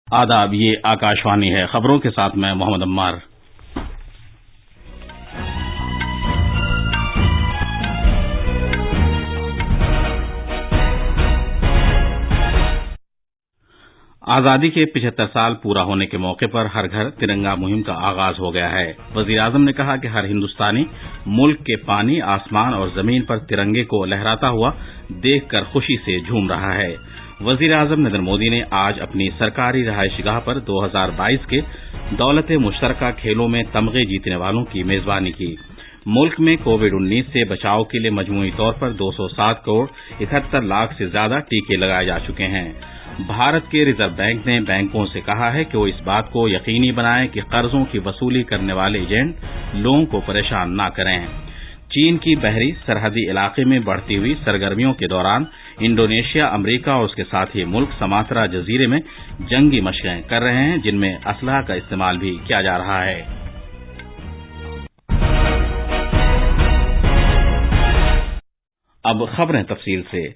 आदाब, ये आकाशवाणी है। खबरों के साथ मैं मोहम्मद अम्मार। आजादी के 75 साल पूरा होने के मौके पर हर घर तिरंगा मुहिम का आगाज हो गया है। वजीर आजम ने कहा कि हर हिंदुस्तानी मुल्क के पानी, आसमान और जमीन पर तिरंगे को लहराता हुआ देखकर खुशी से झूम रहा है। वजीर आजम नरेंद्र मोदी ने आज अपनी सरकारी रहायशगाह पर 2022 के दौलत मुश्तरका खेलों में तमगे जीतने वालों की मेजबानी की। मुल्क में कोविड-19 से बचाव के लिए मजमूई तौर पर 207 करोड़ 71 लाख से ज्यादा टीके लगाए जा चुके हैं। भारत के रिजर्व बैंक ने बैंकों से कहा है कि वो इस बात को यकीनी बनाएं कि कर्जों की वसूली करने वाले एजेंट लोगों को परेशान न करें। चीन की बहरी सरहदी इलाके में बढ़ती हुई सरगर्मियों के दौरान इंडोनेशिया, अमेरिका और उसके साथी मुल्क समात्रा जजीरे में जंगी मशकें कर रहे हैं, जिनमें असलहा का इस्तेमाल भी किया जा रहा है। अब खबरें तफसील से।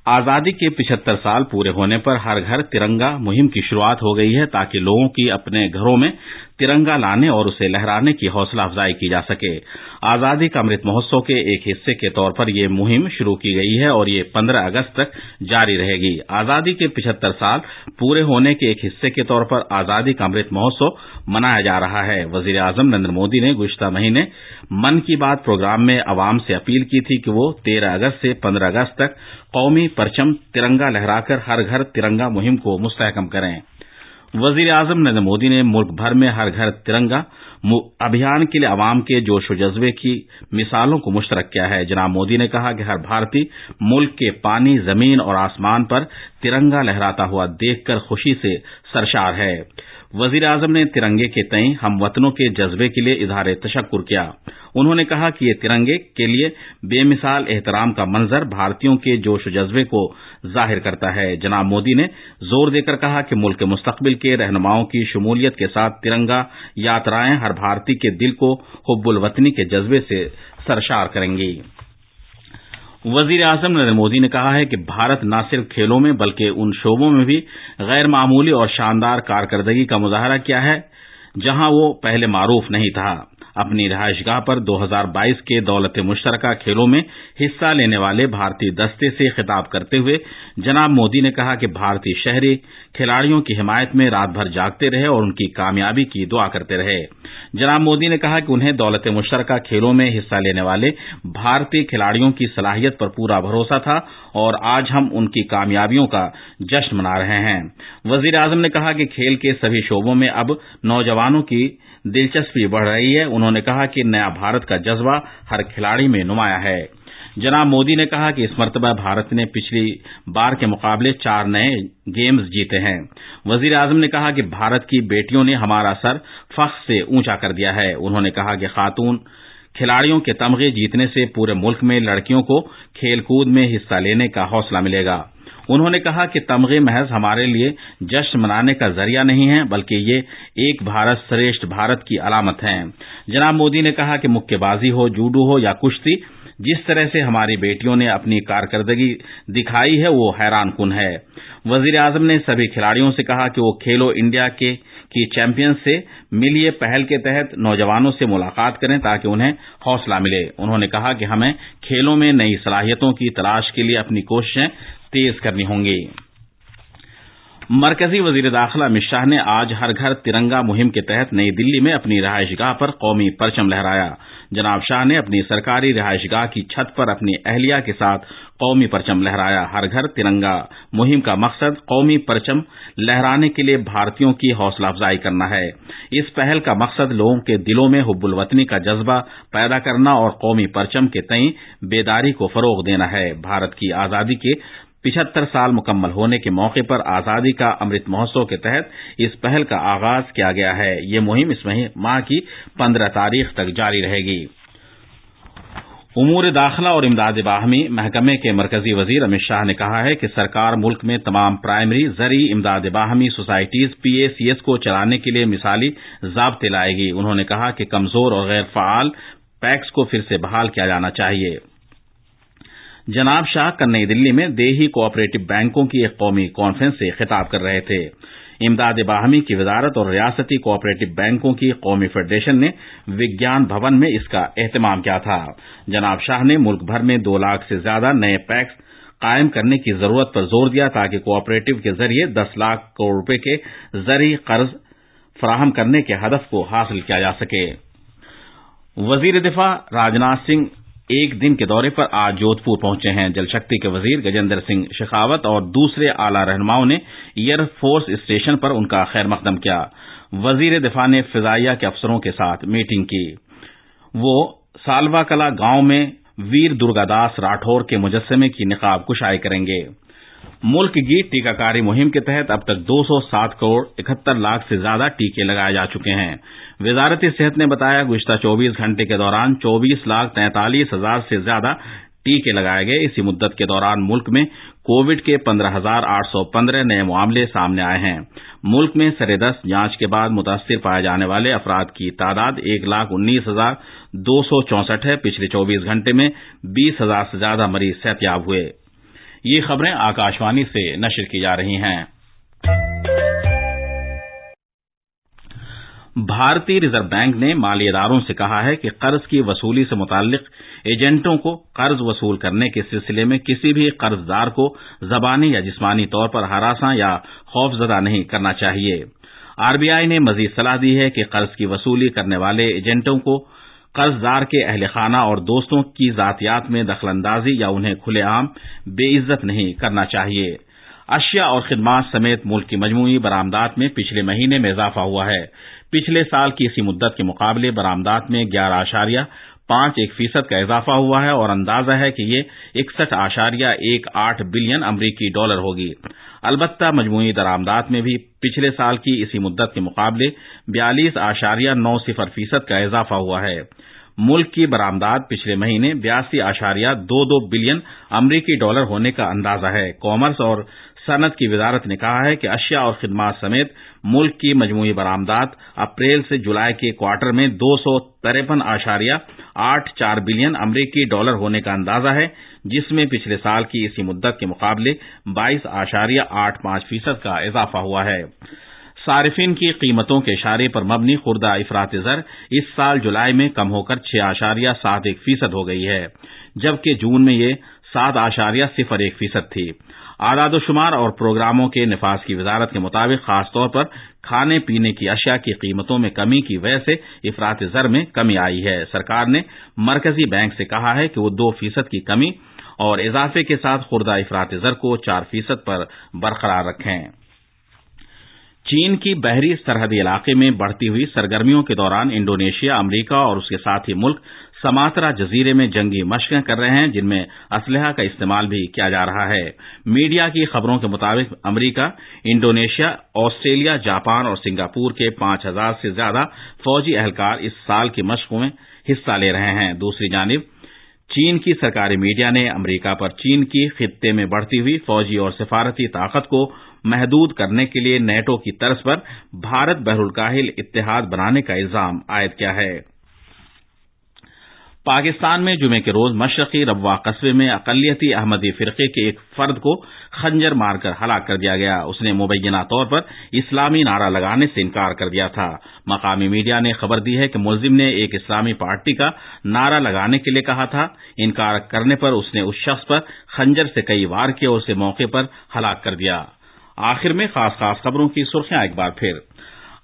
आजादी के 75 साल पूरे होने पर हर घर तिरंगा मुहिम की शुरुआत हो गई है, ताकि लोगों की अपने घरों में तिरंगा लाने और उसे लहराने की हौसला अफजाई की जा सके। आजादी का अमृत महोत्सव के एक हिस्से के तौर पर यह मुहिम शुरू की गई है और ये 15 अगस्त तक जारी रहेगी। आजादी के 75 साल पूरे होने के एक हिस्से के तौर पर आजादी का अमृत महोत्सव मनाया जा रहा है। वजीर आजम नरेंद्र मोदी ने गुज़िश्ता महीने मन की बात प्रोग्राम में अवाम से अपील की थी कि वो 13 अगस्त से 15 अगस्त तक कौमी परचम तिरंगा लहराकर हर घर तिरंगा मुहिम को मुस्तहकम करें। वजीर आजम नरेंद्र मोदी ने मुल्क भर में हर घर तिरंगा अभियान के लिए अवाम के जोश व जज्बे की मिसालों को मुश्तरक किया है। जनाब मोदी ने कहा कि हर भारतीय मुल्क के पानी, जमीन और आसमान पर तिरंगा लहराता हुआ देखकर खुशी से सरशार है। वजीर आजम ने तिरंगे के तई हमवतनों के जज्बे के लिए इजहार तशक्कुर किया। उन्होंने कहा कि ये तिरंगे के लिए बेमिसाल एहतराम का मंजर भारतीयों के जोश व जज्बे को जाहिर करता है। जनाब मोदी ने जोर देकर कहा कि मुल्क के मुस्तकबिल के रहनुमाओं की शमूलियत के साथ तिरंगा यात्राएं हर भारतीय के दिल को हुब्बुल वतनी के जज्बे से सरशार करेंगी। वजीर आजम नरेंद्र मोदी ने कहा है कि भारत न सिर्फ खेलों में बल्कि उन शोबों में भी गैर मामूली और शानदार कारकर्दगी का मुजाहरा किया है जहां वो पहले मारूफ नहीं था। अपनी रिहायशगाह पर 2022 के दौलत मुश्तरका खेलों में हिस्सा लेने वाले भारतीय दस्ते से खिताब करते हुए जनाब मोदी ने कहा कि भारतीय शहरी खिलाड़ियों की हिमायत में रात भर जागते रहे और उनकी कामयाबी की दुआ करते रहे। जनाब मोदी ने कहा कि उन्हें दौलत मुश्तरका खेलों में हिस्सा लेने वाले भारतीय खिलाड़ियों की सलाहियत पर पूरा भरोसा था और आज हम उनकी कामयाबियों का जश्न मना रहे हैं। वजीर आजम ने कहा कि खेल के सभी शोबों में अब नौजवानों की दिलचस्पी बढ़ रही है। उन्होंने कहा कि नया भारत का जज्बा हर खिलाड़ी में नुमाया है। जनाब मोदी ने कहा कि इस मर्तबा भारत ने पिछली बार के मुकाबले 4 नए गेम्स जीते हैं। वजीर आजम ने कहा कि भारत की बेटियों ने हमारा सर फख्र से ऊंचा कर दिया है। उन्होंने कहा कि खातून खिलाड़ियों के तमगे जीतने से पूरे मुल्क में लड़कियों को खेलकूद में हिस्सा लेने का हौसला मिलेगा। उन्होंने कहा कि तमगे महज हमारे लिए जश्न मनाने का जरिया नहीं है, बल्कि ये एक भारत श्रेष्ठ भारत की अलामत हैं। जनाब मोदी ने कहा कि मुक्केबाजी हो, जूडो हो या कुश्ती, जिस तरह से हमारी बेटियों ने अपनी कारकर्दगी दिखाई है वो हैरान कुन है। वजीर आजम ने सभी खिलाड़ियों से कहा कि वो खेलो इंडिया की चैंपियन से मिलिए पहल के तहत नौजवानों से मुलाकात करें ताकि उन्हें हौसला मिले। उन्होंने कहा कि हमें खेलों में नई सलाहियतों की तलाश के लिए अपनी कोशिशें तेज करनी होंगी। मरकजी वजीर दाखिला अमित शाह ने आज हर घर तिरंगा मुहिम के तहत नई दिल्ली में अपनी रिहायशगाह पर कौमी परचम लहराया। जनाब शाह ने अपनी सरकारी रिहायशगाह की छत पर अपनी अहलिया के साथ कौमी परचम लहराया। हर घर तिरंगा मुहिम का मकसद कौमी परचम लहराने के लिए भारतीयों की हौसला अफजाई करना है। इस पहल का मकसद लोगों के दिलों में हुब्बुल वतनी का जज्बा पैदा करना और कौमी परचम के तई बेदारी को फरोग देना है। भारत की आजादी के 75 साल मुकम्मल होने के मौके पर आजादी का अमृत महोत्सव के तहत इस पहल का आगाज किया गया है। ये मुहिम इस माह की 15 तारीख तक जारी रहेगी। उमूर दाखिला और इमदाद बाहमी महकमे के मरकजी वजीर अमित शाह ने कहा है कि सरकार मुल्क में तमाम प्राइमरी, जरी, इमदाद बाहमी सोसाइटीज, PACS को चलाने के लिए मिसाली ज़ाब्ते लाएगी। उन्होंने कहा कि कमजोर और गैर फाल पैक्स को फिर से बहाल किया जाना चाहिए। जनाब शाह कल नई दिल्ली में देही कोऑपरेटिव बैंकों की एक कौमी कॉन्फ्रेंस से खिताब कर रहे थे। امداد باہمی کی وزارت اور ریاستی کوآپریٹو بینکوں کی قومی فیڈریشن نے وگیان بھون میں اس کا اہتمام کیا تھا۔ جناب شاہ نے ملک بھر میں 2 لاکھ سے زیادہ نئے پیکس قائم کرنے کی ضرورت پر زور دیا تاکہ کوآپریٹو کے ذریعے 10 لاکھ کروڑ روپے کے زرعی قرض فراہم کرنے کے ہدف کو حاصل کیا جا سکے۔ وزیر دفاع راجناتھ سنگھ ایک دن کے دورے پر آج جودھ پور پہنچے ہیں۔ جل شکتی کے وزیر گجیندر سنگھ شیخاوت اور دوسرے اعلی رہنماؤں نے ایئر فورس اسٹیشن پر ان کا خیر مقدم کیا۔ وزیر دفاع نے فضائیہ کے افسروں کے ساتھ میٹنگ کی۔ وہ سالوا کلا گاؤں میں ویر درگا داس راٹھور کے مجسمے کی نقاب کشائی کریں گے۔ ملک کی ٹیکہ کاری مہم کے تحت اب تک 207 کروڑ 71 لاکھ سے زیادہ ٹیکے لگائے جا چکے ہیں۔ وزارت صحت نے بتایا گزشتہ 24 گھنٹے کے دوران 24,43,000 سے زیادہ ٹیکے لگائے گئے۔ اسی مدت کے دوران ملک میں کووڈ کے 15,815 نئے معاملے سامنے آئے ہیں۔ ملک میں سرے دست جانچ کے بعد متاثر پائے جانے والے افراد کی تعداد 1,19,264 ہے۔ پچھلے 24 گھنٹے میں 20,000 سے زیادہ مریض صحتیاب ہوئے۔ یہ خبریں آکاشوانی سے نشر کی جا رہی ہیں۔ بھارتی ریزرو بینک نے مالی اداروں سے کہا ہے کہ قرض کی وصولی سے متعلق ایجنٹوں کو قرض وصول کرنے کے سلسلے میں کسی بھی قرض دار کو زبانی یا جسمانی طور پر ہراساں یا خوفزدہ نہیں کرنا چاہیے۔ RBI نے مزید صلاح دی ہے کہ قرض کی وصولی کرنے والے ایجنٹوں کو قرض دار کے اہل خانہ اور دوستوں کی ذاتیات میں دخل اندازی یا انہیں کھلے عام بے عزت نہیں کرنا چاہیے۔ اشیاء اور خدمات سمیت ملک کی مجموعی برآمدات میں پچھلے مہینے میں اضافہ ہوا ہے۔ پچھلے سال کی اسی مدت کے مقابلے برآمدات میں 11.51% کا اضافہ ہوا ہے اور اندازہ ہے کہ یہ 61.18 بلین امریکی ڈالر ہوگی۔ البتہ مجموعی درآمدات میں بھی پچھلے سال کی اسی مدت کے مقابلے 42.90% کا اضافہ ہوا ہے۔ ملک کی برآمدات پچھلے مہینے 82.22 بلین امریکی ڈالر ہونے کا اندازہ ہے۔ کامرس اور صنعت کی وزارت نے کہا ہے کہ اشیاء اور خدمات سمیت ملک کی مجموعی برآمدات اپریل سے جولائی کے کوارٹر میں 253.84 بلین امریکی ڈالر ہونے کا اندازہ ہے، جس میں پچھلے سال کی اسی مدت کے مقابلے 22.85% کا اضافہ ہوا ہے۔ صارفین کی قیمتوں کے اشارے پر مبنی خوردہ افراط زر اس سال جولائی میں کم ہو کر 6.71% ہو گئی ہے، جبکہ جون میں یہ 7.01% تھی۔ اعداد و شمار اور پروگراموں کے نفاذ کی وزارت کے مطابق خاص طور پر کھانے پینے کی اشیاء کی قیمتوں میں کمی کی وجہ سے افراط زر میں کمی آئی ہے۔ سرکار نے مرکزی بینک سے کہا ہے کہ وہ 2% کی کمی اور اضافے کے ساتھ خوردہ افراط زر کو 4% پر برقرار رکھیں۔ چین کی بحری سرحدی علاقے میں بڑھتی ہوئی سرگرمیوں کے دوران انڈونیشیا، امریکہ اور اس کے ساتھی ملک سماترا جزیرے میں جنگی مشقیں کر رہے ہیں، جن میں اسلحہ کا استعمال بھی کیا جا رہا ہے۔ میڈیا کی خبروں کے مطابق امریکہ، انڈونیشیا، آسٹریلیا، جاپان اور سنگاپور کے 5,000 سے زیادہ فوجی اہلکار اس سال کی مشقوں میں حصہ لے رہے ہیں۔ دوسری جانب چین کی سرکاری میڈیا نے امریکہ پر چین کی خطے میں بڑھتی ہوئی فوجی اور سفارتی طاقت کو محدود کرنے کے لیے نیٹو کی طرز پر بھارت بحر الکاہل اتحاد بنانے کا الزام عائد کیا ہے۔ پاکستان میں جمعے کے روز مشرقی ربوہ قصبے میں اقلیتی احمدی فرقے کے ایک فرد کو خنجر مار کر ہلاک کر دیا گیا۔ اس نے مبینہ طور پر اسلامی نعرہ لگانے سے انکار کر دیا تھا۔ مقامی میڈیا نے خبر دی ہے کہ ملزم نے ایک اسلامی پارٹی کا نعرہ لگانے کے لیے کہا تھا۔ انکار کرنے پر اس نے اس شخص پر خنجر سے کئی وار کیا اور اسے موقع پر ہلاک کر دیا۔ آخر میں خاص خبروں کی سرخیاں ایک بار پھر۔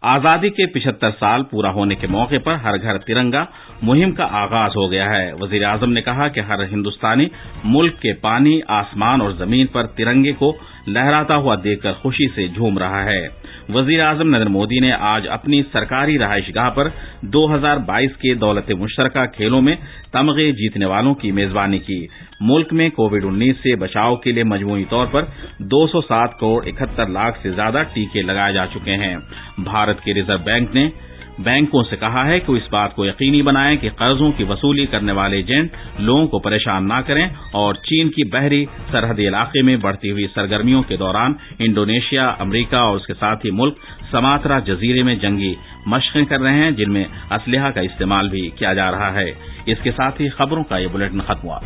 آزادی کے 75 سال پورا ہونے کے موقع پر ہر گھر ترنگا مہم کا آغاز ہو گیا ہے۔ وزیر اعظم نے کہا کہ ہر ہندوستانی ملک کے پانی، آسمان اور زمین پر ترنگے کو لہراتا ہوا دیکھ کر خوشی سے جھوم رہا ہے۔ وزیر اعظم نریندر مودی نے آج اپنی سرکاری رہائش گاہ پر 2022 کے دولت مشترکہ کھیلوں میں تمغے جیتنے والوں کی میزبانی کی۔ ملک میں کووڈ-19 سے بچاؤ کے لیے مجموعی طور پر 207 کروڑ 71 لاکھ سے زیادہ ٹیکے لگائے جا چکے ہیں۔ بھارت کے ریزرو بینک نے بینکوں سے کہا ہے کہ وہ اس بات کو یقینی بنائیں کہ قرضوں کی وصولی کرنے والے ایجنٹ لوگوں کو پریشان نہ کریں، اور چین کی بحری سرحدی علاقے میں بڑھتی ہوئی سرگرمیوں کے دوران انڈونیشیا، امریکہ اور اس کے ساتھی ملک سماترا جزیرے میں جنگی مشقیں کر رہے ہیں، جن میں اسلحہ کا استعمال بھی کیا جا رہا ہے۔ اس کے ساتھ ہی خبروں کا یہ بلیٹن ختم ہوا۔